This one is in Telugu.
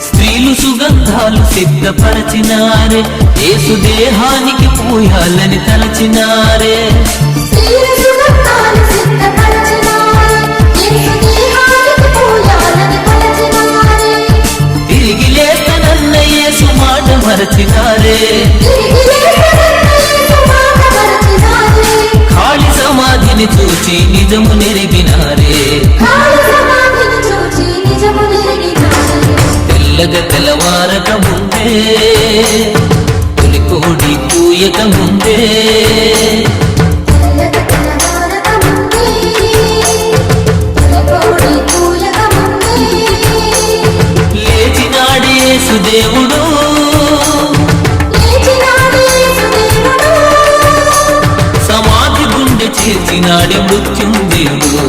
స్త్రీలు సుగంధాలు సిద్ధపరచినారే, యేసు దేహానికి పూయాలని తలచినారే. తిరిగి లేస్తనన్న యేసు మాట మరచినారే, ఖాళీ సమాధిని చూచి నిజము నెరిగినారే. తెల్లగా తెల్లవారక ముందే, తొలికోడి కూయక ముందే, లేచినాడే యేసు దేవుడు, సమాధి గుండె చేర్చినాడే మృత్యుంజయుడు.